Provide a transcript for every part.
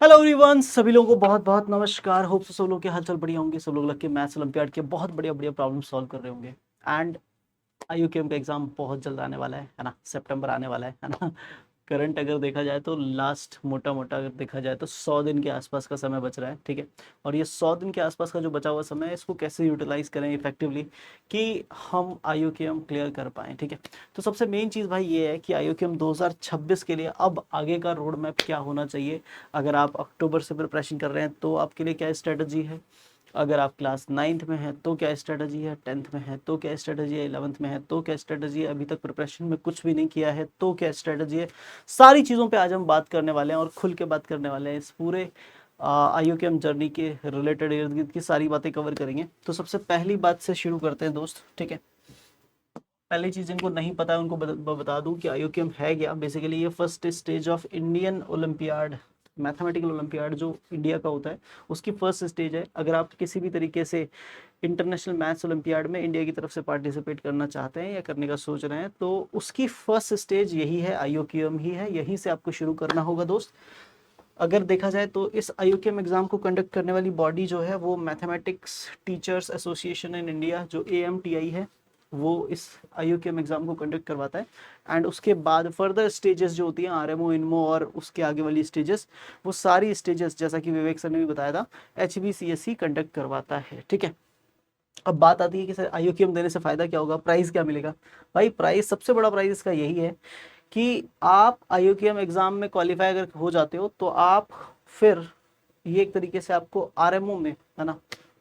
Hello everyone, सभी लोगों को बहुत बहुत नमस्कार। होप सब लोग के हालचाल बढ़िया होंगे। सब लोग लग के मैथ्स ओलंपियाड के बहुत बढ़िया बढ़िया प्रॉब्लम सॉल्व कर रहे होंगे। एंड आईयूकेएम का एग्जाम बहुत जल्द आने वाला है ना। सितंबर आने वाला है ना। करंट अगर देखा जाए तो लास्ट मोटा मोटा अगर देखा जाए तो 100 दिन के आसपास का समय बच रहा है, ठीक है। और ये 100 दिन के आसपास का जो बचा हुआ समय है, इसको कैसे यूटिलाइज करें इफेक्टिवली कि हम आईयूकेएम क्लियर कर पाएँ, ठीक है। तो सबसे मेन चीज़ भाई ये है कि आईयूकेएम 2026 के लिए अब आगे का रोड मैप क्या होना चाहिए। अगर आप अक्टूबर से प्रिपरेशन कर रहे हैं तो आपके लिए क्या स्ट्रेटजी है। अगर आप क्लास 9th में हैं तो क्या स्ट्रेटजी है, 10th में है तो क्या स्ट्रेटजी है, 11th में है तो क्या स्ट्रेटजी है, अभी तक प्रिपरेशन में कुछ भी नहीं किया है तो क्या स्ट्रेटजी है। सारी चीज़ों पे आज हम बात करने वाले हैं और खुल के बात करने वाले हैं। इस पूरे आईयूकेएम जर्नी के रिलेटेड इर्द गिर्द की सारी बातें कवर करेंगे। तो सबसे पहली बात से शुरू करते हैं दोस्त, ठीक है। पहली चीज़ जिनको नहीं पता है उनको बता दूं कि आईयूकेएम है क्या। बेसिकली ये first stage of Indian olympiad, mathematical olympiad जो इंडिया का होता है उसकी फर्स्ट स्टेज है। अगर आप किसी भी तरीके से इंटरनेशनल मैथ्स ओलंपियाड में इंडिया की तरफ से पार्टिसिपेट करना चाहते हैं या करने का सोच रहे हैं तो उसकी फर्स्ट स्टेज यही है, आईयूकेएम ही है। यहीं से आपको शुरू करना होगा दोस्त। अगर देखा जाए तो इस आईयूकेएम एग्जाम को कंडक्ट करने वाली बॉडी जो है वो mathematics teachers association in India, जो एएमटीआई है, वो इस आईयूकेएम एग्जाम को कंडक्ट करवाता है। एंड उसके बाद फर्दर स्टेजेस जो होती हैं आरएमओ, इनमो और उसके आगे वाली स्टेजेस, वो सारी स्टेजेस जैसा कि विवेक सर ने भी बताया था, एचबीसीएसई कंडक्ट करवाता है, ठीक है। अब बात आती है कि सर आईयूकेएम देने से फायदा क्या होगा, प्राइस क्या मिलेगा। भाई प्राइस, सबसे बड़ा प्राइस इसका यही है कि आप आईयूकेएम एग्जाम में क्वालिफाई अगर हो जाते हो तो आप फिर ये एक तरीके से आपको आरएमओ में, है ना,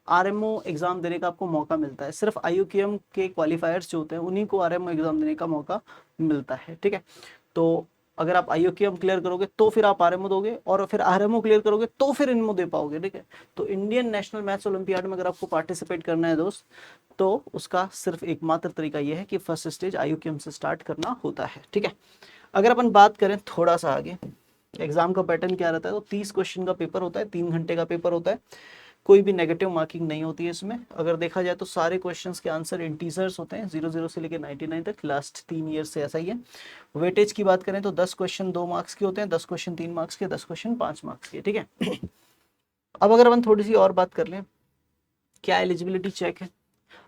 आरएमओ एग्जाम देने का आपको मौका मिलता है। सिर्फ आईयूकेएम के क्वालिफायर्स जो होते हैं उन्हीं को आरएमओ एग्जाम देने का मौका मिलता है, ठीक है। तो अगर आप आईयूकेएम क्लियर करोगे तो फिर आप आरएमओ दोगे, और फिर आरएमओ क्लियर करोगे तो फिर इनमो दे पाओगे, ठीक है। तो इंडियन नेशनल मैथ्स ओलंपियाड में अगर आपको पार्टिसिपेट करना है दोस्त, तो उसका सिर्फ एकमात्र तरीका यह है कि फर्स्ट स्टेज आईयूकेएम से स्टार्ट करना होता है, ठीक है। अगर अपन बात करें थोड़ा सा आगे, एग्जाम का पैटर्न क्या रहता है, तो 30 क्वेश्चन का पेपर होता है, 3 घंटे का पेपर होता है। कोई भी नेगेटिव मार्किंग नहीं होती है इसमें। अगर देखा जाए तो सारे क्वेश्चंस के आंसर इंटीजर्स होते हैं, 00 से लेकर 99 तक, लास्ट 3 ईयर से ऐसा ही है। वेटेज की बात करें तो 10 क्वेश्चन 2 मार्क्स के होते हैं, 10 क्वेश्चन 3 मार्क्स के, 10 क्वेश्चन 5 मार्क्स के, ठीक है। अब अगर अपन थोड़ी सी और बात कर लें, क्या एलिजिबिलिटी चेक है।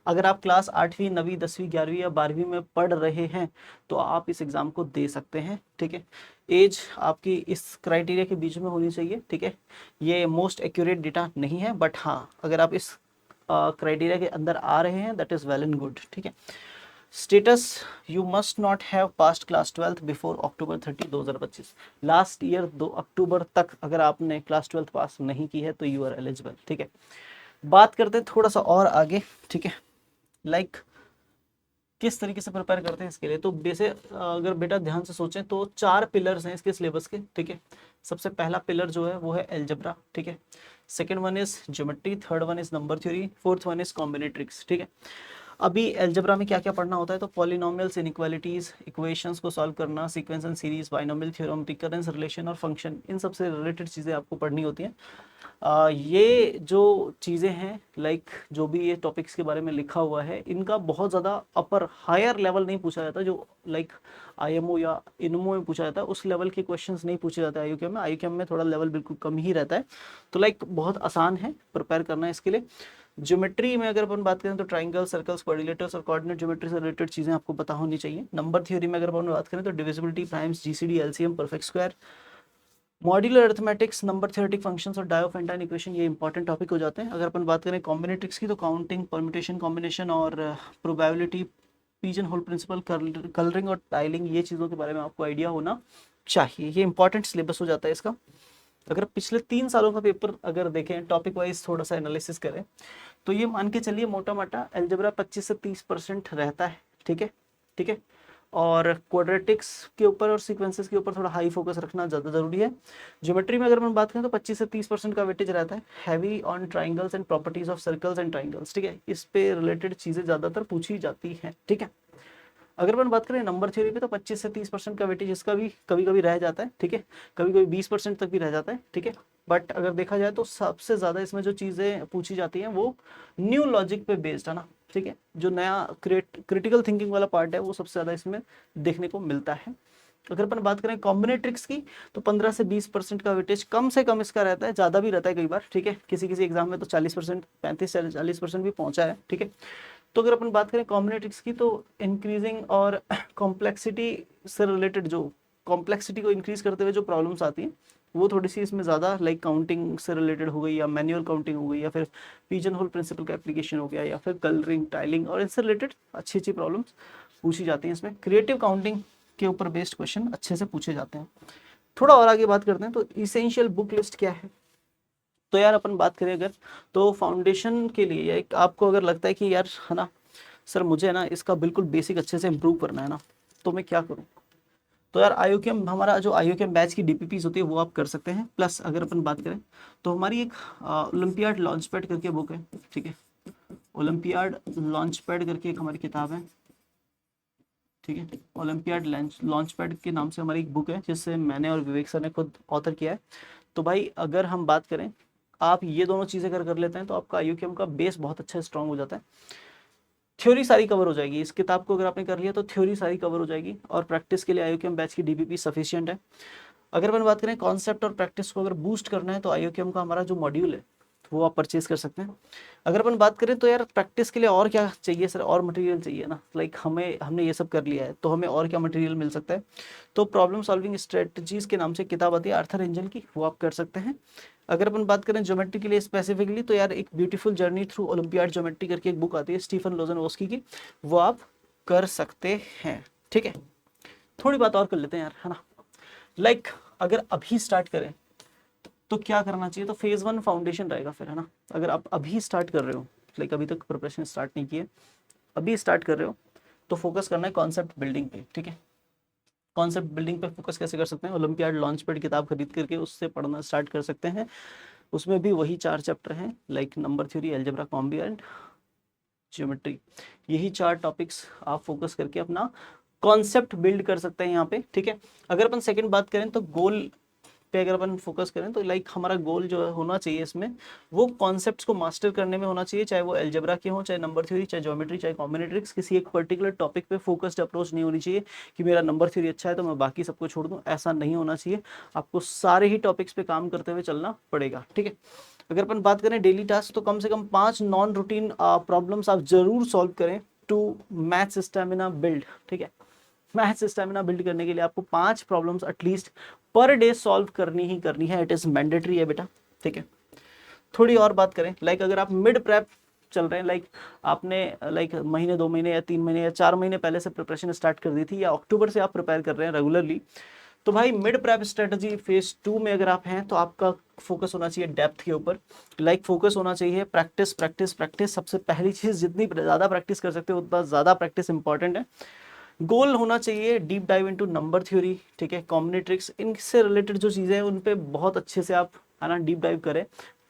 अगर आप क्लास 8वीं 9वीं 10वीं 11वीं या 12वीं में पढ़ रहे हैं तो आप इस एग्ज़ाम को दे सकते हैं, ठीक है। एज आपकी इस क्राइटेरिया के बीच में होनी चाहिए, ठीक है। ये मोस्ट एक्यूरेट डेटा नहीं है, बट हाँ अगर आप इस क्राइटेरिया के अंदर आ रहे हैं that is well and good, ठीक है। Status, you must not have past class 12th before October 30 2025। Last year 2 अक्टूबर तक अगर आपने क्लास 12th पास नहीं की है तो यू आर एलिजिबल, ठीक है। बात करते हैं थोड़ा सा और आगे, ठीक है। लाइक किस तरीके से प्रिपेयर करते हैं इसके लिए, तो बेसे अगर बेटा ध्यान से सोचें तो 4 पिलर्स हैं इसके सिलेबस के, ठीक है। सबसे पहला पिलर जो है वो है एल्जेब्रा, ठीक है। Second one is geometry, third one is number theory, fourth one is combinatorics, ठीक है। अभी एल्जेब्रा में क्या क्या पढ़ना होता है, तो पॉलिनोमियल्स, इनइक्वालिटीज, इक्वेशंस को सॉल्व करना, sequence and series, binomial theorem, recurrence, relation और फंक्शन, इन सबसे रिलेटेड चीज़ें आपको पढ़नी होती हैं। ये जो चीज़ें हैं, लाइक जो भी ये टॉपिक्स के बारे में लिखा हुआ है, इनका बहुत ज़्यादा अपर हायर लेवल नहीं पूछा जाता, जो लाइक आईएमओ या इनमो में पूछा जाता है उस लेवल के क्वेश्चंस नहीं पूछे जाते हैं आईयूकेएम में। आईयूकेएम में थोड़ा लेवल बिल्कुल कम ही रहता है, तो लाइक बहुत आसान है प्रिपेयर करना इसके लिए। ज्योमेट्री में अगर अपन बात करें तो ट्राइंगल, सर्कल्स, क्वाड्रिलेटर्स और कोऑर्डिनेट ज्योमेट्री से रिलेटेड चीज़ें आपको पता होनी चाहिए। नंबर थ्योरी में अगर अपन बात करें तो divisibility, primes, GCD, LCM, perfect square, modular arithmetics, number theoretic functions और डायोफेंटाइन इक्वेशन, ये इंपॉर्टेंट टॉपिक हो जाते हैं। अगर अपन बात करें कॉम्बिनेट्रिक्स की तो काउंटिंग, परम्यूटेशन, कॉम्बिनेशन और probability, pigeon hole principle, colouring और टाइलिंग, ये चीज़ों के बारे में आपको आइडिया होना चाहिए। ये इंपॉर्टेंट सिलेबस हो जाता है इसका। अगर पिछले 3 सालों का पेपर अगर देखें, टॉपिक वाइज थोड़ा सा एनालिसिस करें, तो ये मान के चलिए मोटा मोटा एल्जेब्रा 25 से 30% रहता है, ठीक है, ठीक है। और क्वाड्रेटिक्स के ऊपर और सीक्वेंसेस के ऊपर थोड़ा हाई फोकस रखना ज़्यादा जरूरी है। ज्योमेट्री में अगर हम बात करें तो 25 से 30% का वेटेज रहता है, heavy on triangles and properties of circles and triangles, ठीक है। इस पे रिलेटेड चीज़ें ज़्यादातर पूछी जाती हैं, ठीक है। अगर अपन बात करें नंबर थ्योरी पे तो 25 से 30% का वेटेज इसका भी कभी कभी रह जाता है, ठीक है। कभी कभी 20% तक भी रह जाता है, ठीक है। बट अगर देखा जाए तो सबसे ज़्यादा इसमें जो चीज़ें पूछी जाती हैं वो न्यू लॉजिक पे बेस्ड है ना, ठीक है। जो नया क्रिटिकल थिंकिंग वाला पार्ट है वो सबसे ज़्यादा इसमें देखने को मिलता है। अगर अपन बात करें कॉम्बिनेट्रिक्स की तो 15 से 20% का वेटेज कम से कम इसका रहता है, ज़्यादा भी रहता है कई बार, ठीक है। किसी किसी एग्जाम में तो 40%, 35 से 40% भी पहुंचा है, ठीक है। तो अगर अपन बात करें कॉम्बिनेट्रिक्स की तो इंक्रीजिंग और कॉम्प्लेक्सिटी से रिलेटेड, जो कॉम्प्लेक्सिटी को इंक्रीज करते हुए जो प्रॉब्लम्स आती हैं वो थोड़ी सी इसमें ज़्यादा लाइक काउंटिंग से रिलेटेड हो गई, या मैनुअल काउंटिंग हो गई, या फिर पिजन होल प्रिंसिपल का एप्लीकेशन हो गया, या फिर कलरिंग, टाइलिंग, और इससे रिलेटेड अच्छी अच्छी प्रॉब्लम्स पूछी जाती हैं। इसमें क्रिएटिव काउंटिंग के ऊपर बेस्ड क्वेश्चन अच्छे से पूछे जाते हैं। थोड़ा और आगे बात करते हैं तो इसेंशियल बुक लिस्ट क्या है। तो यार अपन बात करें अगर, तो फाउंडेशन के लिए एक आपको अगर लगता है कि यार है ना सर मुझे ना इसका बिल्कुल बेसिक अच्छे से इम्प्रूव करना है ना, तो मैं क्या करूँ। तो यार IUCAM, हमारा जो IUCAM बैच की DPPs होती है वो आप कर सकते हैं। प्लस अगर अपन बात करें तो हमारी एक ओलंपियाड लॉन्च पैड करके बुक है, ठीक है। ओलंपियाड लॉन्च पैड करके एक हमारी किताब है, ठीक है। ओलंपियाड लॉन्च पैड के नाम से हमारी एक बुक है जिससे मैंने और विवेक सर ने खुद ऑथर किया है। तो भाई अगर हम बात करें, आप ये दोनों चीज़ें अगर कर लेते हैं तो आपका IUCAM का बेस बहुत अच्छा स्ट्रांग हो जाता है। थ्योरी सारी कवर हो जाएगी, इस किताब को अगर आपने कर लिया तो थ्योरी सारी कवर हो जाएगी, और प्रैक्टिस के लिए IUCAM बैच की DPP सफिशिएंट है। अगर अपन बात करें कॉन्सेप्ट और प्रैक्टिस को अगर बूस्ट करना है तो IUCAM का हमारा जो मॉड्यूल है वो आप परचेज कर सकते हैं। अगर अपन बात करें तो यार प्रैक्टिस के लिए और क्या चाहिए सर, और मटेरियल चाहिए ना, लाइक हमने ये सब कर लिया है तो हमें और क्या मटेरियल मिल सकता है। तो प्रॉब्लम सॉल्विंग स्ट्रेटजीज के नाम से किताब आती है आर्थर एंजल की, वो आप कर सकते हैं। अगर अपन बात करें ज्योमेट्री के लिए स्पेसिफिकली तो यार एक beautiful journey through olympiad geometry करके एक बुक आती है स्टीफन लोजनवस्की की, वो आप कर सकते हैं, ठीक है। थोड़ी बात और कर लेते हैं यार, है ना। लाइक अगर अभी स्टार्ट करें तो क्या करना चाहिए, तो फेज 1 फाउंडेशन रहेगा फिर, है ना। अगर आप अभी स्टार्ट कर रहे हो, लाइक अभी तक प्रिपरेशन स्टार्ट नहीं की है, अभी स्टार्ट कर रहे हो, तो फोकस करना है कॉन्सेप्ट बिल्डिंग पे, ठीक है। कॉन्सेप्ट बिल्डिंग पे फोकस कैसे कर सकते हैं, ओलंपियाड लॉन्च पैड किताब खरीद करके उससे पढ़ना स्टार्ट कर सकते हैं। उसमें भी वही 4 चैप्टर हैं, like number theory, algebra, combi and geometry. यही 4 टॉपिक्स आप फोकस करके अपना कॉन्सेप्ट बिल्ड कर सकते हैं यहाँ पे, ठीक है। अगर अपन सेकंड बात करें तो गोल पे अगर अपन फोकस करें तो लाइक हमारा गोल जो होना चाहिए इसमें, वो कॉन्सेप्ट्स को मास्टर करने में होना चाहिए, चाहे वो अलजेब्रा के हो, चाहे नंबर थ्योरी, चाहे ज्योमेट्री, चाहे कॉम्बिनेट्रिक्स। किसी एक पर्टिकुलर टॉपिक पे फोकस्ड अप्रोच नहीं होनी चाहिए कि मेरा नंबर थ्योरी अच्छा है तो मैं बाकी सबको छोड़ दूं, ऐसा नहीं होना चाहिए। आपको सारे ही टॉपिक्स पे काम करते हुए चलना पड़ेगा, ठीक है। अगर अपन बात करें डेली टास्क तो कम से कम 5 नॉन रूटीन प्रॉब्लम्स आप जरूर सॉल्व करें टू मैथ्स स्टेमिना बिल्ड, ठीक है। मैथ्स स्टेमिना बिल्ड करने के लिए आपको 5 problems at least per day solve करनी ही करनी है, इट इज मैंडेटरी है बेटा, ठीक है। थोड़ी और बात करें, लाइक अगर आप मिड प्रेप चल रहे हैं, लाइक आपने लाइक महीने 2 महीने या 3 महीने या 4 महीने पहले से प्रिपरेशन स्टार्ट कर दी थी, या अक्टूबर से आप प्रिपेयर कर रहे हैं रेगुलरली, तो भाई मिड प्रेप स्ट्रेटजी फेज 2 में अगर आप हैं तो आपका फोकस होना चाहिए डेप्थ के ऊपर। लाइक फोकस होना चाहिए प्रैक्टिस प्रैक्टिस प्रैक्टिस, सबसे पहली चीज जितनी ज़्यादा प्रैक्टिस कर सकते हो उतना ज़्यादा प्रैक्टिस इंपॉर्टेंट है। गोल होना चाहिए deep dive into number theory, ठीक है, कॉम्बिनेट्रिक्स, इनसे रिलेटेड जो चीज़ें हैं उन पे बहुत अच्छे से आप है ना डीप डाइव करें,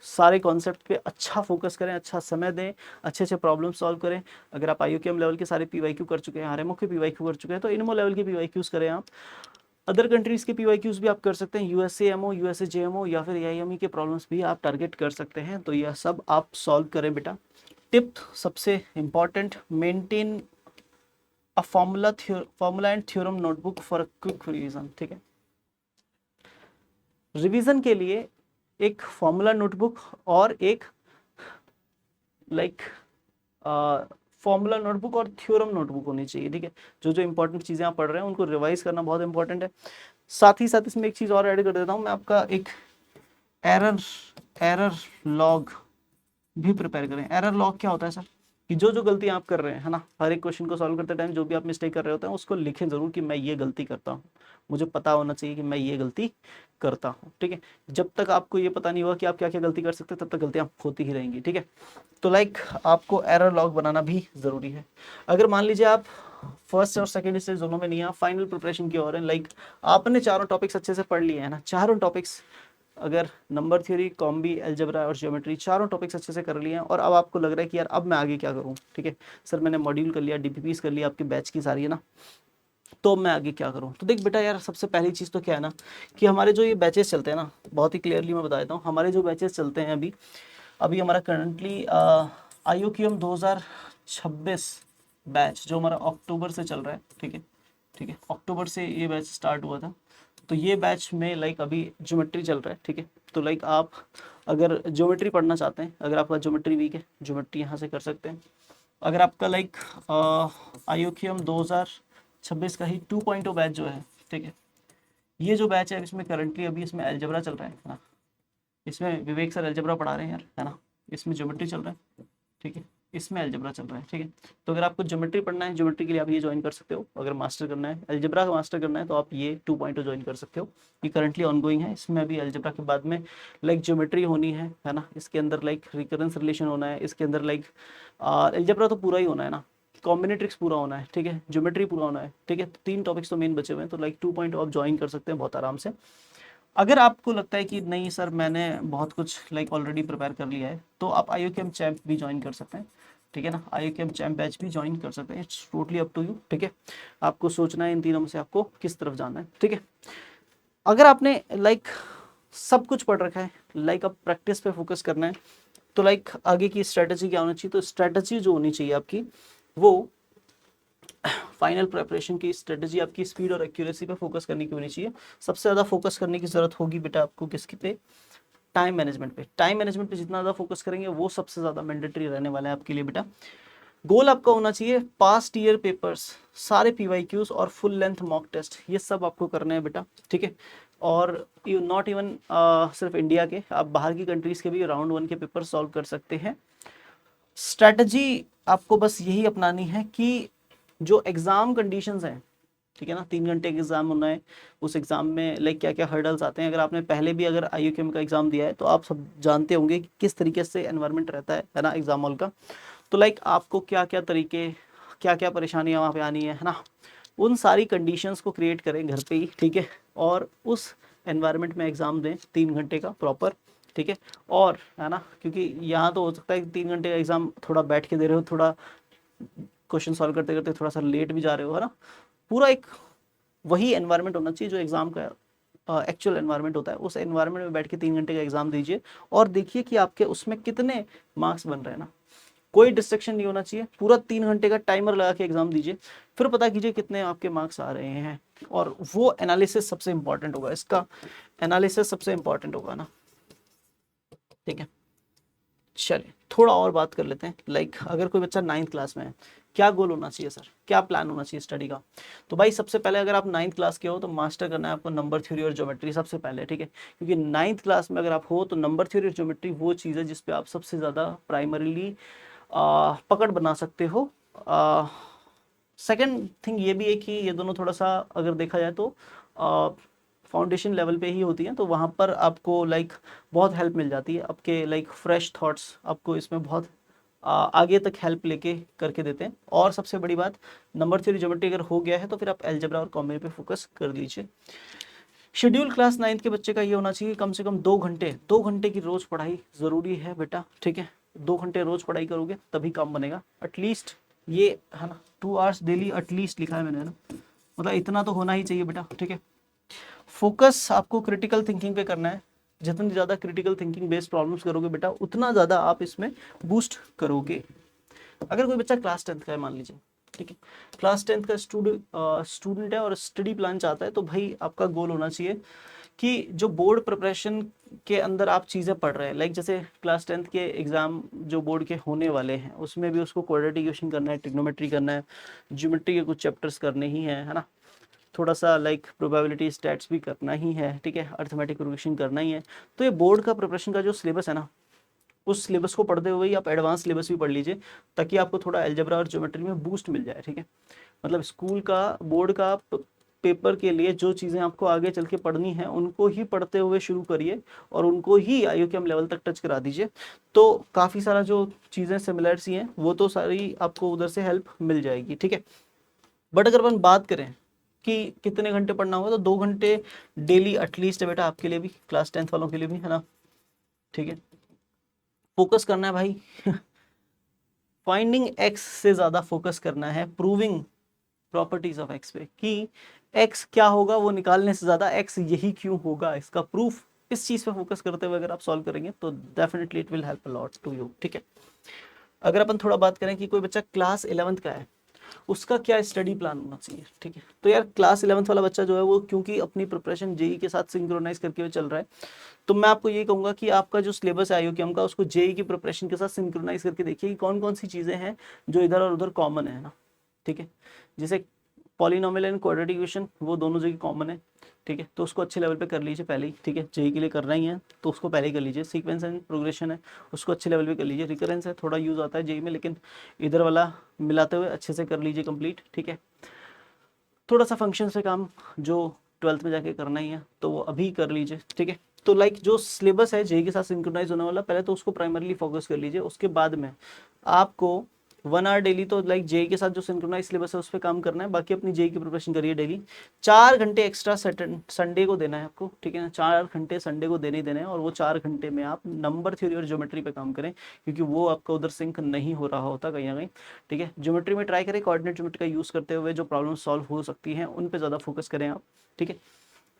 सारे कॉन्सेप्ट पे अच्छा फोकस करें, अच्छा समय दें, अच्छे अच्छे प्रॉब्लम सॉल्व करें। अगर आप IUCAM लेवल के सारे PYQ कर चुके हैं, RMO के PYQ कर चुके हैं, तो इनमो लेवल के PYQs करें आप। अदर कंट्रीज के PYQs भी आप कर सकते हैं, USAMO, USAJMO या फिर AIME के प्रॉब्लम्स भी आप टारगेट कर सकते हैं, तो यह सब आप सॉल्व करें बेटा। टिप सबसे important, maintain a formula and theorem notebook for quick revision, ठीक है। रिवीजन के लिए एक फॉर्मूला नोटबुक और एक लाइक फॉर्मूला नोटबुक और थ्योरम नोटबुक होनी चाहिए, ठीक है। जो जो इंपॉर्टेंट चीज़ें आप पढ़ रहे हैं उनको रिवाइज करना बहुत इंपॉर्टेंट है। साथ ही साथ इसमें एक चीज़ और ऐड कर देता हूँ मैं, आपका एक एरर एरर लॉग भी प्रिपेयर करें। एरर लॉग क्या होता है सर, कि जो जो गलतियां आप कर रहे हैं, है ना, हर एक क्वेश्चन को सॉल्व करते टाइम जो भी आप मिस्टेक कर रहे होते हैं उसको लिखें जरूर कि मैं ये गलती करता हूँ, मुझे पता होना चाहिए कि मैं ये गलती करता हूँ, ठीक है। जब तक आपको ये पता नहीं होगा कि आप क्या क्या गलती कर सकते हैं तब तक गलतियां होती ही रहेंगी, ठीक है। तो लाइक आपको एरर लॉग बनाना भी जरूरी है। अगर मान लीजिए आप फर्स्ट और सेकंड स्टेज दोनों में नहीं है, फाइनल प्रिपरेशन की ओर है, लाइक आपने चारों टॉपिक्स अच्छे से पढ़ लिए हैं ना, चारों टॉपिक्स, अगर नंबर थ्योरी, कॉम्बी, अलजेब्रा और ज्योमेट्री चारों टॉपिक्स अच्छे से कर लिए हैं, और अब आपको लग रहा है कि यार अब मैं आगे क्या करूं, ठीक है सर, मैंने मॉड्यूल कर लिया, DPPs कर लिया आपके बैच की सारी, है ना, तो मैं आगे क्या करूं। तो देख बेटा यार, सबसे पहली चीज़ तो क्या है ना कि हमारे जो ये बैचेस चलते हैं ना, बहुत ही क्लियरली मैं बता देता हूँ, हमारे जो बैचेस चलते हैं अभी अभी हमारा करंटली IUCAM 2026 बैच जो हमारा अक्टूबर से चल रहा है, ठीक है, ठीक है, अक्टूबर से ये बैच स्टार्ट हुआ था। तो ये बैच में लाइक अभी ज्योमेट्री चल रहा है, ठीक है। तो लाइक आप अगर ज्योमेट्री पढ़ना चाहते हैं, अगर आपका ज्योमेट्री वीक है, ज्योमेट्री यहाँ से कर सकते हैं। अगर आपका लाइक IUQM 2026 का ही 2.0 बैच जो है, ठीक है, ये जो बैच है इसमें करंटली अभी इसमें अलजेब्रा चल रहा है ना, इसमें विवेक सर अलजेब्रा पढ़ा रहे हैं यार, है ना। इसमें ज्योमेट्री चल रहा है, ठीक है, इसमें अलजेब्रा चल रहा है, ठीक है। तो अगर आपको ज्योमेट्री पढ़ना है, ज्योमेट्री के लिए आप ये ज्वाइन कर सकते हो। अगर मास्टर करना है, अलजेब्रा का मास्टर करना है, तो आप ये 2.0 ज्वाइन कर सकते हो। ये करंटली ऑनगोइंग है। इसमें अभी अलजेब्रा के बाद में लाइक ज्योमेट्री होनी है ना। इसके अंदर लाइक रिकरेंस रिलेशन होना है, इसके अंदर लाइक अलजेब्रा तो पूरा ही होना है ना, कॉम्बिनेट्रिक्स पूरा होना है, ठीक है, ज्योमेट्री पूरा होना है, ठीक है। 3 टॉपिक्स तो मेन बचे हुए हैं। तो लाइक 2.0 आप ज्वाइन कर सकते हैं बहुत आराम से। अगर आपको लगता है कि नहीं सर मैंने बहुत कुछ लाइक ऑलरेडी प्रिपेयर कर लिया है, तो आप IUQM चैम्प भी ज्वाइन कर सकते हैं, ठीक है ना। IUQM चैम्प बैच भी ज्वाइन कर सकते हैं। It's totally up to you, ठीक है। आपको सोचना है इन तीनों में से आपको किस तरफ जाना है, ठीक है। अगर आपने लाइक सब कुछ पढ़ रखा है, लाइक अब प्रैक्टिस पे फोकस करना है, तो लाइक आगे की स्ट्रेटजी क्या होनी चाहिए? तो स्ट्रेटजी जो होनी चाहिए आपकी, वो फाइनल प्रेपरेशन की स्ट्रेटजी आपकी स्पीड और एक्यूरेसी पे फोकस करने की होनी चाहिए। सबसे ज़्यादा फोकस करने की ज़रूरत होगी बेटा आपको किसके पे? टाइम मैनेजमेंट पे। टाइम मैनेजमेंट पे जितना ज़्यादा फोकस करेंगे वो सबसे ज़्यादा मैंडेटरी रहने वाला है आपके लिए बेटा। गोल आपका होना चाहिए पास्ट ईयर पेपर्स, सारे PYQs और फुल लेंथ मॉक टेस्ट, ये सब आपको करने हैं बेटा, ठीक है। और यू नॉट इवन सिर्फ इंडिया के, आप बाहर की कंट्रीज के भी राउंड 1 के पेपर सॉल्व कर सकते हैं। स्ट्रैटेजी आपको बस यही अपनानी है कि जो एग्ज़ाम कंडीशंस हैं, ठीक है ना, 3 घंटे का एग्जाम होना है, उस एग्जाम में लाइक क्या क्या हर्डल्स आते हैं। अगर आपने पहले भी अगर IUQM का एग्जाम दिया है तो आप सब जानते होंगे कि किस तरीके से एनवायरनमेंट रहता है ना एग्जाम हॉल का। तो लाइक आपको क्या क्या तरीके, क्या क्या परेशानियां वहाँ पे आनी है ना, उन सारी कंडीशंस को क्रिएट करें घर पे ही, ठीक है, और उस एनवायरनमेंट में एग्जाम दें 3 घंटे का प्रॉपर, ठीक है। और है ना, क्योंकि यहाँ तो हो सकता है कि 3 घंटे का एग्जाम थोड़ा बैठ के दे रहे हो, थोड़ा क्वेश्चन सॉल्व करते करते थोड़ा सा लेट भी जा रहे हो, है ना। पूरा एक वही एनवायरनमेंट होना चाहिए जो एग्जाम का एक्चुअल एनवायरनमेंट होता है। उस एनवायरनमेंट में बैठ के 3 घंटे का एग्जाम दीजिए और देखिए कि आपके उसमें कितने मार्क्स बन रहे हैं ना। कोई डिस्ट्रक्शन नहीं होना चाहिए। पूरा 3 घंटे का टाइमर लगा के एग्जाम दीजिए, फिर पता कीजिए कितने आपके मार्क्स आ रहे हैं। और वो एनालिसिस सबसे इंपॉर्टेंट होगा, इसका एनालिसिस सबसे इंपॉर्टेंट होगा ना, ठीक है। चलिए थोड़ा और बात कर लेते हैं। लाइक अगर कोई बच्चा 9th क्लास में है, क्या गोल होना चाहिए सर, क्या प्लान होना चाहिए स्टडी का? तो भाई सबसे पहले अगर आप 9th क्लास के हो तो मास्टर करना है आपको नंबर थ्योरी और ज्योमेट्री सबसे पहले, ठीक है। क्योंकि 9th क्लास में अगर आप हो तो नंबर थ्योरी और ज्योमेट्री वो चीज़ है जिसपे आप सबसे ज़्यादा प्राइमरीली पकड़ बना सकते हो। सेकेंड थिंग ये भी है कि ये दोनों थोड़ा सा अगर देखा जाए तो फाउंडेशन लेवल पे ही होती हैं, तो वहाँ पर आपको लाइक बहुत हेल्प मिल जाती है। आपके लाइक फ्रेश थॉट्स आपको इसमें बहुत आगे तक हेल्प लेके करके देते हैं। और सबसे बड़ी बात, नंबर थ्योरी ज्योमेट्री अगर हो गया है तो फिर आप अलजेब्रा और कॉम्बिनेशन पे फोकस कर लीजिए। शेड्यूल क्लास 9th के बच्चे का ये होना चाहिए कम से कम 2 घंटे की रोज पढ़ाई जरूरी है बेटा, ठीक है। 2 घंटे रोज पढ़ाई करोगे तभी काम बनेगा एटलीस्ट, ये है ना 2 आवर्स डेली एटलीस्ट लिखा है मैंने, है ना, मतलब इतना तो होना ही चाहिए बेटा, ठीक है। फोकस आपको क्रिटिकल थिंकिंग पे करना है। जितनी ज़्यादा क्रिटिकल थिंकिंग बेस्ड प्रॉब्लम्स करोगे बेटा उतना ज़्यादा आप इसमें बूस्ट करोगे। अगर कोई बच्चा क्लास 10th का है मान लीजिए, ठीक है, क्लास 10th का स्टूडेंट है और स्टडी प्लान चाहता है, तो भाई आपका गोल होना चाहिए कि जो बोर्ड प्रिपरेशन के अंदर आप चीज़ें पढ़ रहे हैं, लाइक जैसे क्लास 10th के एग्जाम जो बोर्ड के होने वाले हैं उसमें भी उसको क्वाड्रेटिक इक्वेशन करना है, ट्रिग्नोमेट्री करना है, ज्योमेट्री के कुछ चैप्टर्स करने ही है ना, थोड़ा सा लाइक प्रोबेबिलिटी स्टैट्स भी करना ही है, ठीक है, अर्थमेटिक प्रोग्रेशन करना ही है। तो ये बोर्ड का प्रिपरेशन का जो सिलेबस है ना, उस सिलेबस को पढ़ते हुए ही आप एडवांस सिलेबस भी पढ़ लीजिए ताकि आपको थोड़ा अलजेब्रा और ज्योमेट्री में बूस्ट मिल जाए, ठीक है। मतलब स्कूल का बोर्ड का पेपर के लिए जो चीज़ें आपको आगे चल के पढ़नी है उनको ही पढ़ते हुए शुरू करिए और उनको ही IUQM लेवल तक टच करा दीजिए। तो काफ़ी सारा जो चीज़ें सिमिलर सी हैं वो तो सारी आपको उधर से हेल्प मिल जाएगी, ठीक है। बट अगर अपन बात करें कि कितने घंटे पढ़ना होगा, तो 2 घंटे डेली एटलीस्ट है बेटा आपके लिए भी, क्लास 10th वालों के लिए भी, है ना, ठीक है। फोकस करना है भाई फाइंडिंग एक्स से ज़्यादा फोकस करना है प्रूविंग प्रॉपर्टीज ऑफ एक्स पे, कि एक्स क्या होगा वो निकालने से ज़्यादा एक्स यही क्यों होगा इसका प्रूफ, इस चीज़ पे फोकस करते हुए अगर आप सॉल्व करेंगे तो definitely it will help a lot to you, ठीक है। अगर अपन थोड़ा बात करें कि कोई बच्चा क्लास 11th का है उसका क्या स्टडी प्लान होना चाहिए, ठीक है। तो यार क्लास 11th वाला बच्चा जो है वो क्योंकि अपनी प्रिपरेशन जेई के साथ सिंक्रोनाइज करके हुए चल रहा है, तो मैं आपको ये कहूंगा कि आपका जो सिलेबस है आईओकेएम का, उसको जेई की प्रिपरेशन के साथ सिंक्रोनाइज करके देखिए कि कौन कौन सी चीज़ें हैं जो इधर और उधर कॉमन है ना, ठीक है। जैसे पॉलिनोमियल एंड क्वाड्रेटिक इक्वेशन वो दोनों जगह कॉमन है, ठीक है, तो उसको अच्छे लेवल पे कर लीजिए पहले ही, ठीक है। जेई के लिए करना ही है तो उसको पहले ही कर लीजिए। सीक्वेंस एंड प्रोग्रेशन है उसको अच्छे लेवल पे कर लीजिए। रिकरेंस है थोड़ा यूज आता है जेई में, लेकिन इधर वाला मिलाते हुए अच्छे से कर लीजिए कंप्लीट, ठीक है। थोड़ा सा फंक्शन से काम जो 12th में जाके करना ही है तो वो अभी कर लीजिए, ठीक है। तो लाइक जो सिलेबस है जेई के साथ सिंक्रोनाइज होने वाला, पहले तो उसको प्राइमरीली फोकस कर लीजिए। उसके बाद में आपको 1 आवर डेली तो लाइक जेई के साथ जो सिंक्रोनाइज सिलेबस है उस पर काम करना है। बाकी अपनी जेई की प्रिपरेशन करिए डेली। 4 घंटे एक्स्ट्रा संडे को देना है आपको, ठीक है ना। 4 घंटे संडे को देने ही देने हैं, और वो 4 घंटे में आप नंबर थ्योरी और ज्योमेट्री पे काम करें, क्योंकि वो आपका उधर सिंक नहीं हो रहा होता कहीं ना कहीं, ठीक है। ज्योमेट्री में ट्राई करें, कोऑर्डिनेट ज्योमेट्री का यूज़ करते हुए जो प्रॉब्लम सॉल्व हो सकती हैं उन पे ज़्यादा फोकस करें आप, ठीक है।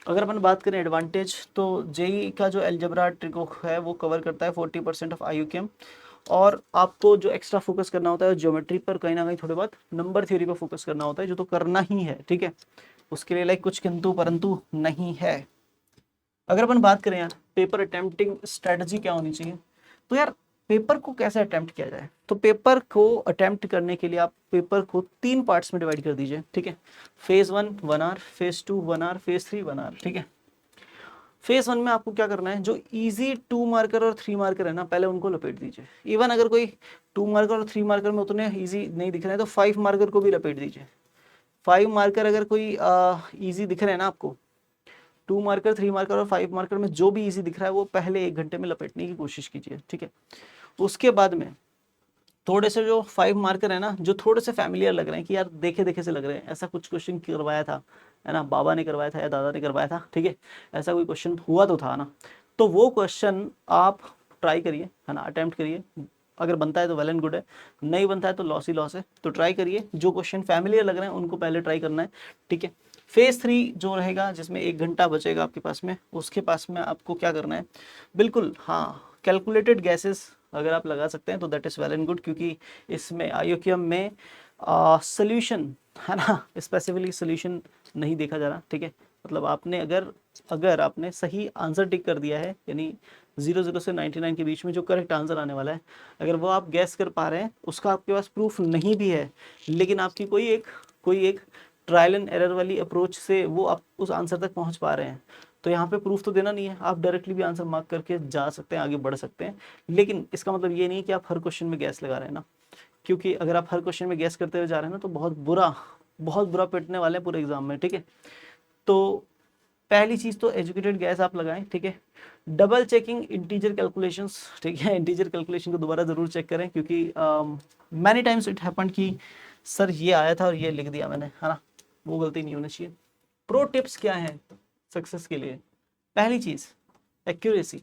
अगर अपन बात करें एडवांटेज, तो जेई का जो एल्जेब्रा ट्रिक है वो कवर करता है 40% ऑफ आईयूकेएम, और आपको जो एक्स्ट्रा फोकस करना होता है ज्योमेट्री पर, कहीं ना कहीं थोड़े बहुत नंबर थ्योरी पर फोकस करना होता है, जो तो करना ही है, ठीक है। उसके लिए लाइक कुछ किंतु परंतु नहीं है। अगर अपन बात करें यार पेपर अटेम्प्टिंग स्ट्रेटजी क्या होनी चाहिए, तो यार पेपर को कैसे अटेम्प्ट किया जाए, तो पेपर को अटेम्प्ट करने के लिए आप पेपर को 3 पार्ट्स में डिवाइड कर दीजिए, ठीक है। Phase 1 1 hour, phase 2 1 hour, phase 3 1 hour, ठीक है। फेज 1 में आपको क्या करना है, जो इजी 2 मार्कर और 3 मार्कर है ना, पहले उनको लपेट दीजिए। इवन अगर कोई 2 मार्कर और 3 मार्कर में उतने इजी नहीं दिख रहे हैं तो 5 मार्कर को भी लपेट दीजिए। 5 मार्कर अगर कोई इजी दिख रहे हैं ना आपको, 2 मार्कर 3 मार्कर और 5 मार्कर में जो भी इजी दिख रहा है वो पहले 1 घंटे में लपेटने की कोशिश कीजिए, ठीक है। उसके बाद में थोड़े से जो 5 मार्कर है ना, जो थोड़े से फैमिलियर लग रहे हैं कि यार देखे देखे से लग रहे हैं, ऐसा कुछ क्वेश्चन करवाया था है ना, बाबा ने करवाया था या दादा ने करवाया था, ठीक है, ऐसा कोई क्वेश्चन हुआ तो था ना, तो वो क्वेश्चन आप ट्राई करिए, है ना, अटेम्प्ट करिए। अगर बनता है तो वेल एंड गुड है, नहीं बनता है तो लॉस ही लॉस है। तो ट्राई करिए, जो क्वेश्चन फैमिलियर लग रहे हैं उनको पहले ट्राई करना है, ठीक है। फेज 3 जो रहेगा, जिसमें 1 घंटा बचेगा आपके पास में, उसके पास में आपको क्या करना है, बिल्कुल हाँ, कैलकुलेटेड गैसेस अगर आप लगा सकते हैं तो that is well and good, क्योंकि इसमें आईओक्यूएम में सोल्यूशन है ना, स्पेसिफिकली सोल्यूशन नहीं देखा जा रहा, ठीक है। मतलब आपने अगर अगर आपने सही आंसर टिक कर दिया है, यानी 00 से 99 के बीच में जो करेक्ट आंसर आने वाला है, अगर वो आप गैस कर पा रहे हैं, उसका आपके पास प्रूफ नहीं भी है, लेकिन आपकी कोई एक ट्रायल एंड एरर वाली अप्रोच से वो आप उस आंसर तक पहुंच पा रहे हैं, तो यहाँ पे प्रूफ तो देना नहीं है, आप डायरेक्टली भी आंसर मार्क करके जा सकते हैं, आगे बढ़ सकते हैं। लेकिन इसका मतलब ये नहीं कि आप हर क्वेश्चन में गैस लगा रहे हैं ना, क्योंकि अगर आप हर क्वेश्चन में गैस करते हुए जा रहे हैं ना तो बहुत बुरा पिटने वाले हैं पूरे एग्जाम में, ठीक है। तो पहली चीज तो एजुकेटेड गैस आप लगाएं, ठीक है। डबल चेकिंग इंटीजर कैलकुलेशंस, ठीक है, इंटीजर कैलकुलेशन को दोबारा जरूर चेक करें, क्योंकि मैनी टाइम्स इट हैपेंड कि सर ये आया था और ये लिख दिया मैंने, है ना, वो गलती नहीं होनी चाहिए। प्रो टिप्स क्या है सक्सेस के लिए, पहली चीज एक्यूरेसी।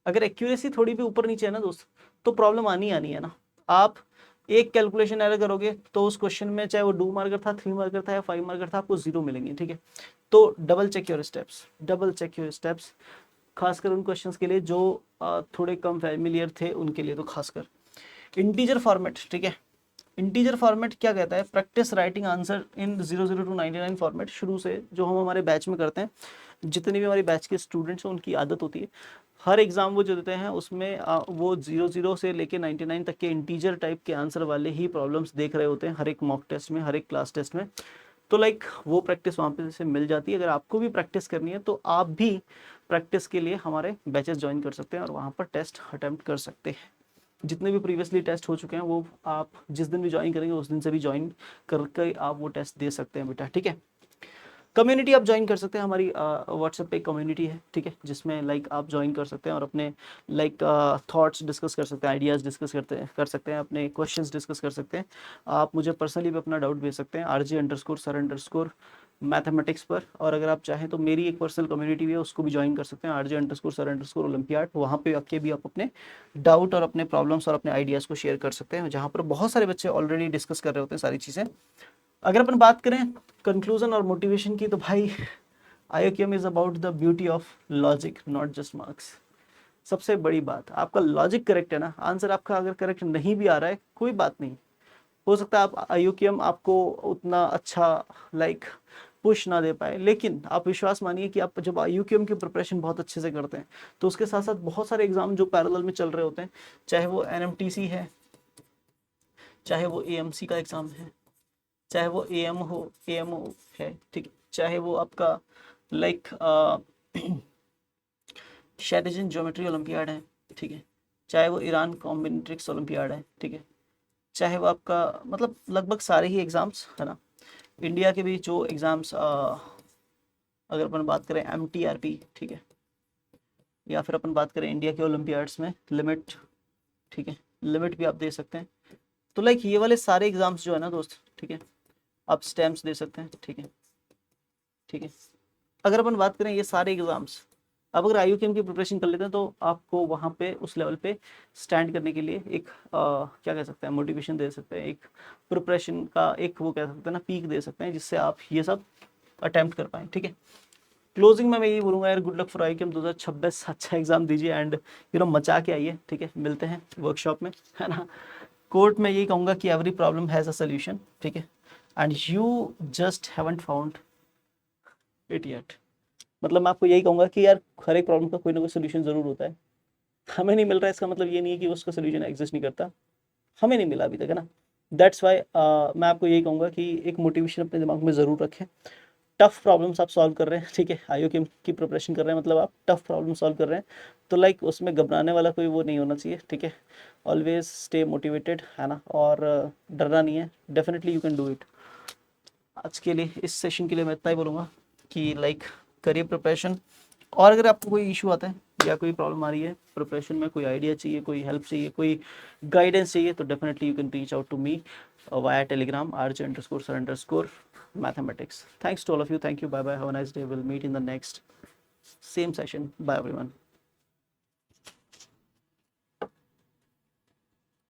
अगर एक्यूरेसी थोड़ी भी ऊपर नीचे है ना दोस्त, तो प्रॉब्लम आनी है ना। आप एक कैलकुलेशन एरर करोगे तो उस क्वेश्चन में चाहे वो 2 मार्कर था, 3 मार्कर था या 5 मार्कर था, आपको 0 मिलेंगे, ठीक है। तो डबल चेक योर स्टेप्स, खासकर उन क्वेश्चंस के लिए जो थोड़े कम फैमिलियर थे उनके लिए, तो खासकर इंटीजर फॉर्मेट, ठीक है। इंटीजर फॉर्मेट क्या कहता है, practice writing answer in 00 to 99 format. शुरू से जो हम हमारे बैच में करते हैं, जितने भी हमारे बैच के स्टूडेंट्स हैं उनकी आदत होती है, हर एग्जाम वो जो देते हैं उसमें वो 00 से लेके 99 तक के इंटीजर टाइप के आंसर वाले ही प्रॉब्लम्स देख रहे होते हैं हर एक मॉक टेस्ट में, हर एक क्लास टेस्ट में। तो लाइक वो प्रैक्टिस वहाँ पे से मिल जाती है। अगर आपको भी प्रैक्टिस करनी है तो आप भी प्रैक्टिस के लिए हमारे बैचेस ज्वाइन कर सकते हैं और वहाँ पर टेस्ट अटेम्प्ट कर सकते हैं। जितने भी प्रीवियसली टेस्ट हो चुके हैं वो आप जिस दिन भी ज्वाइन करेंगे उस दिन से भी ज्वाइन करके आप वो टेस्ट दे सकते हैं बेटा, ठीक है। कम्युनिटी आप ज्वाइन कर सकते हैं, हमारी व्हाट्सएप पे कम्युनिटी है, ठीक है, जिसमें लाइक आप ज्वाइन कर सकते हैं और अपने लाइक थॉट्स डिस्कस कर सकते हैं, आइडियाज़ डिस्कस कर सकते हैं, अपने क्वेश्चंस डिस्कस कर सकते हैं। आप मुझे पर्सनली भी अपना डाउट भेज सकते हैं RJ_sir_ मैथमेटिक्स पर। और अगर आप चाहें तो मेरी एक पर्सनल कम्युनिटी भी है, उसको भी ज्वाइन कर सकते हैं, RJ_sir_ ओलंपियाड। वहाँ पे आके भी आप अपने डाउट और अपने प्रॉब्लम्स और अपने आइडियाज़ को शेयर कर सकते हैं, जहाँ पर बहुत सारे बच्चे ऑलरेडी डिस्कस कर रहे होते हैं सारी चीज़ें। अगर अपन बात करें कंक्लूजन और मोटिवेशन की, तो भाई IOQM is about the beauty of logic, not just marks. सबसे बड़ी बात, आपका लॉजिक करेक्ट है ना, आंसर आपका अगर करेक्ट नहीं भी आ रहा है कोई बात नहीं, हो सकता है आप IUQM आपको उतना अच्छा लाइक पुश ना दे पाए, लेकिन आप विश्वास मानिए कि आप जब IUQM की प्रिपरेशन बहुत अच्छे से करते हैं तो उसके साथ साथ बहुत सारे एग्जाम जो पैरेलल में चल रहे होते हैं, चाहे वो NMTC है, चाहे वो AMC का एग्जाम है, चाहे वो AMO है, ठीक है, चाहे वो आपका लाइक शैटिजन ज्योमेट्री ओलंपियाड है, ठीक है, चाहे वो ईरान कॉम्बिनेट्रिक्स ओलंपियाड है, ठीक है, चाहे वो आपका मतलब लगभग सारे ही एग्जाम्स है ना, इंडिया के भी जो एग्जाम्स अगर अपन बात करें MTRP, ठीक है, या फिर अपन बात करें इंडिया के ओलंपियाड्स में लिमिट, ठीक है, लिमिट भी आप दे सकते हैं। तो लाइक ये वाले सारे एग्जाम्स जो है ना दोस्त, ठीक है, आप स्टैम्प्स दे सकते हैं, ठीक है, ठीक है। अगर अपन बात करें ये सारे एग्जाम्स, अब अगर IUQM की प्रिपरेशन कर लेते हैं तो आपको वहाँ पे उस लेवल पे स्टैंड करने के लिए एक क्या कह सकते हैं, मोटिवेशन दे सकते हैं, एक प्रिपरेशन का एक वो कह सकते हैं ना पीक दे सकते हैं, जिससे आप ये सब अटेम्प्ट कर पाएँ, ठीक है। क्लोजिंग में मैं यही बोलूँगा यार, गुड लक फॉर IUQM 2026, अच्छा एग्जाम दीजिए एंड मचा के आइए, ठीक है, मिलते हैं वर्कशॉप में, है ना। कोर्ट में यही कहूँगा कि every problem has a solution, ठीक है, and you just haven't found it yet. मतलब मैं आपको यही कहूँगा कि यार हर एक प्रॉब्लम का कोई ना कोई सोल्यूशन ज़रूर होता है, हमें नहीं मिल रहा है इसका मतलब ये नहीं है कि उसका सोल्यूशन एग्जिस्ट नहीं करता, हमें नहीं मिला अभी तक, है ना। दैट्स वाई मैं आपको यही कहूँगा कि एक मोटिवेशन अपने दिमाग में ज़रूर रखें। टफ प्रॉब्लम्स आप सॉल्व कर रहे हैं, ठीक है, IUQM की प्रिपरेशन कर रहे हैं, मतलब आप टफ प्रॉब्लम सॉल्व कर रहे हैं, तो लाइक उसमें घबराने वाला कोई वो नहीं होना चाहिए, ठीक है। ऑलवेज स्टे मोटिवेटेड, है ना, और डरना नहीं है, definitely you can do it. आज के लिए इस सेशन के लिए मैं इतना ही बोलूँगा कि लाइक करिए प्रिपरेशन, और अगर आपको कोई इशू आता है या कोई प्रॉब्लम आ रही है प्रिपरेशन में, कोई आइडिया चाहिए, कोई हेल्प चाहिए, कोई गाइडेंस चाहिए, तो definitely you can reach out to me via Telegram RJ_sir_mathematics. Thanks to all of you. Thank you. Bye bye. Have a nice day. We'll meet in the next same session. Bye everyone.